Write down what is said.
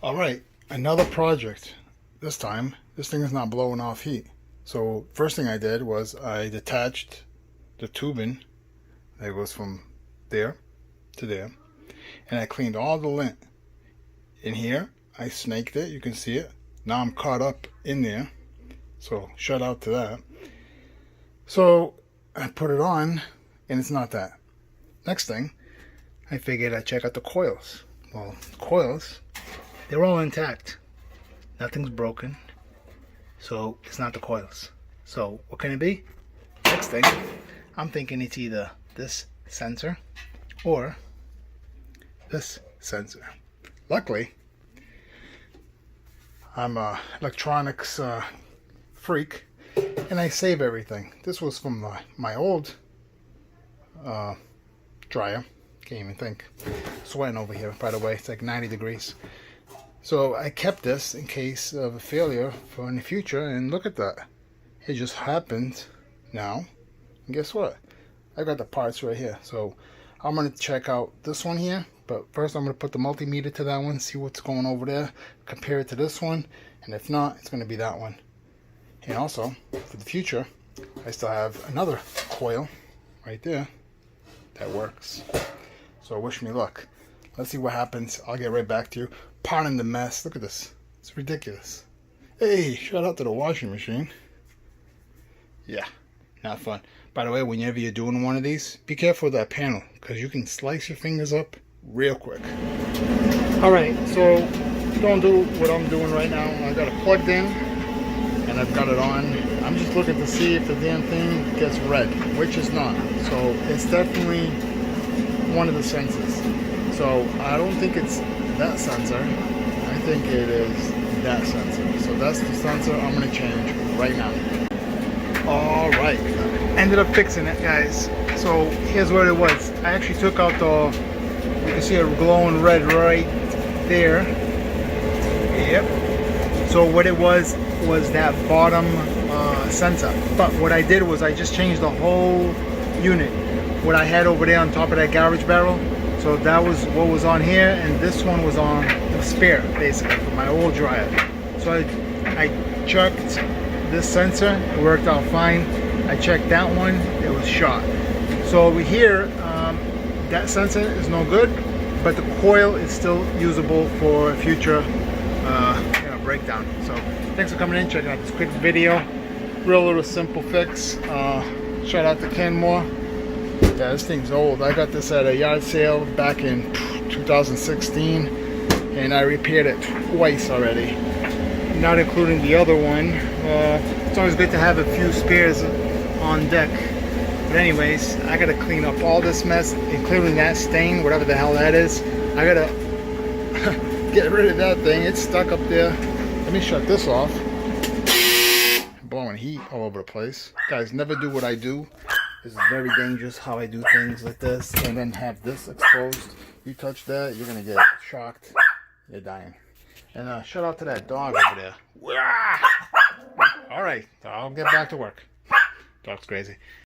All right, another project. This time, this thing is not blowing off heat. So first thing I did was I detached the tubing that goes from there to there, and I cleaned all the lint. In here, I snaked it. You can see it. Now I'm caught up in there. So shout out to that. So I put it on, and it's not that. Next thing, I figured I'd check out the coils. Well, the coils, they're all intact. Nothing's broken. So it's not the coils. So what can it be? Next thing, I'm thinking it's either this sensor or this sensor. Luckily, I'm a electronics freak, and I save everything. This was from my old dryer. Can't even think. Sweating over here, by the way. It's like 90 degrees. So I kept this in case of a failure for in the future, and look at that. It just happened now. And guess what? I got the parts right here. So I'm going to check out this one here. But first I'm going to put the multimeter to that one, see what's going over there, compare it to this one, and if not, it's going to be that one. And also, for the future, I still have another coil right there that works. So wish me luck. Let's see what happens. I'll get right back to you. Pardon the mess. Look at this. It's ridiculous. Hey, shout out to the washing machine. Yeah, not fun. By the way, whenever you're doing one of these, be careful with that panel, because you can slice your fingers up real quick. Alright, so don't do what I'm doing right now. I got it plugged in and I've got it on. I'm just looking to see if the damn thing gets red, which is not. So it's definitely one of the sensors. So I don't think it's that sensor. I think it is that sensor. So that's the sensor I'm going to change right now. Alright, ended up fixing it, guys. So here's what it was. I actually took out you can see a glowing red right there. Yep. So what it was that bottom sensor. But what I did was I just changed the whole unit. What I had over there on top of that garbage barrel. So that was what was on here, and this one was on the spare, basically, for my old dryer. So I checked this sensor, it worked out fine. I checked that one, it was shot. So over here, that sensor is no good, but the coil is still usable for future breakdown. So thanks for coming in, checking out this quick video. Real little simple fix. Shout out to Kenmore. Yeah, this thing's old. I got this at a yard sale back in 2016, and I repaired it twice already, not including the other one. It's always good to have a few spares on deck. But anyways, I gotta clean up all this mess, including that stain, whatever the hell that is. I gotta get rid of that thing. It's stuck up there. Let me shut this off. Blowing heat all over the place. Guys, never do what I do. This is very dangerous how I do things like this and then have this exposed. You touch that, you're gonna get shocked. You're dying. And shout out to that dog over there. Alright, I'll get back to work. Dog's crazy.